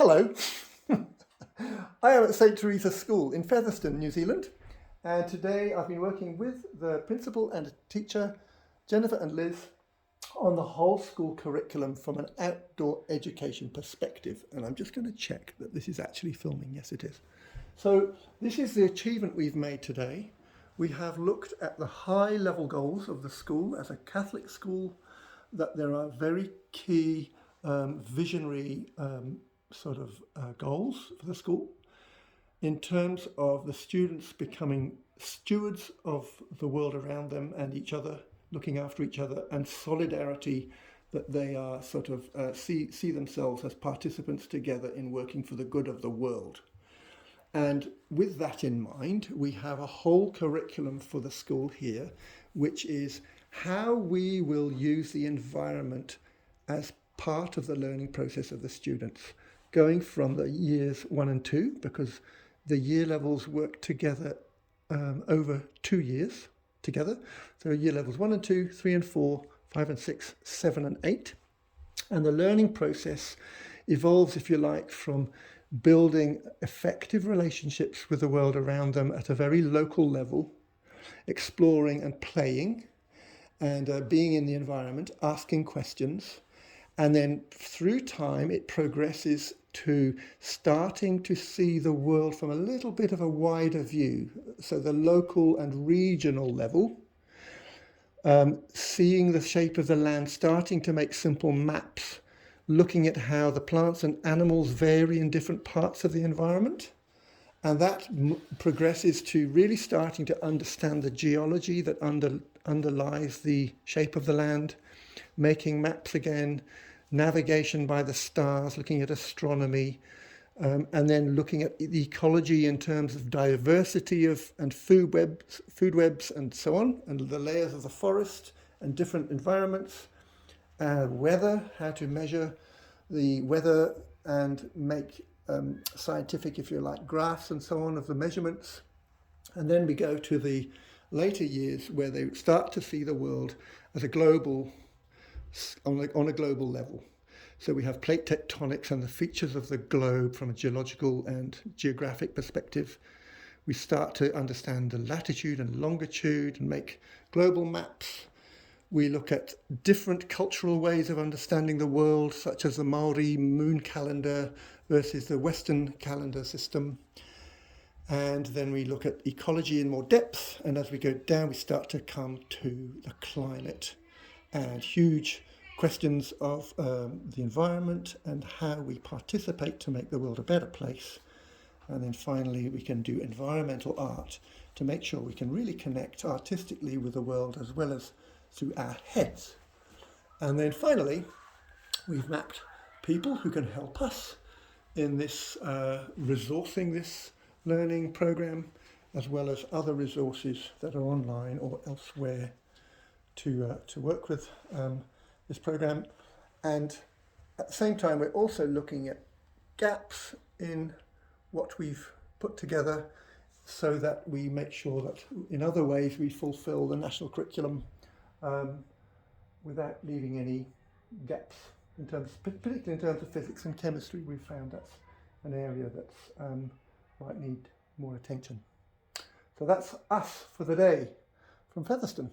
Hello, I am at St. Teresa School in Featherston, New Zealand, and today I've been working with the principal and teacher, Jennifer and Liz, on the whole school curriculum from an outdoor education perspective. And I'm just going to check that this is actually filming. Yes, it is. So this is the achievement we've made today. We have looked at the high level goals of the school as a Catholic school, that there are very key visionary goals for the school in terms of the students becoming stewards of the world around them and each other, looking after each other, and solidarity, that they are see themselves as participants together in working for the good of the world. And with that in mind, we have a whole curriculum for the school here, which is how we will use the environment as part of the learning process of the students, going from the years 1 and 2, because the year levels work together over 2 years together. So year levels 1 and 2, 3 and 4, 5 and 6, 7 and 8. And the learning process evolves, if you like, from building effective relationships with the world around them at a very local level, exploring and playing, and being in the environment, asking questions. And then through time, it progresses to starting to see the world from a little bit of a wider view. So the local and regional level, seeing the shape of the land, starting to make simple maps, looking at how the plants and animals vary in different parts of the environment. And that progresses to really starting to understand the geology that underlies the shape of the land, making maps again, navigation by the stars, looking at astronomy, and then looking at the ecology in terms of diversity and food webs and so on, and the layers of the forest and different environments, weather, how to measure the weather and make scientific, if you like, graphs and so on of the measurements. And then we go to the later years where they start to see the world as a global, on a global level. So we have plate tectonics and the features of the globe from a geological and geographic perspective. We start to understand the latitude and longitude and make global maps. We look at different cultural ways of understanding the world, such as the Maori moon calendar versus the Western calendar system. And then we look at ecology in more depth. And as we go down, we start to come to the climate and huge questions of the environment and how we participate to make the world a better place. And then finally, we can do environmental art to make sure we can really connect artistically with the world as well as through our heads. And then finally, we've mapped people who can help us in this resourcing this learning program, as well as other resources that are online or elsewhere to work with this program. And at the same time, we're also looking at gaps in what we've put together so that we make sure that in other ways we fulfill the national curriculum without leaving any gaps, particularly in terms of physics and chemistry. We've found that's an area that might need more attention. So that's us for the day from Featherston.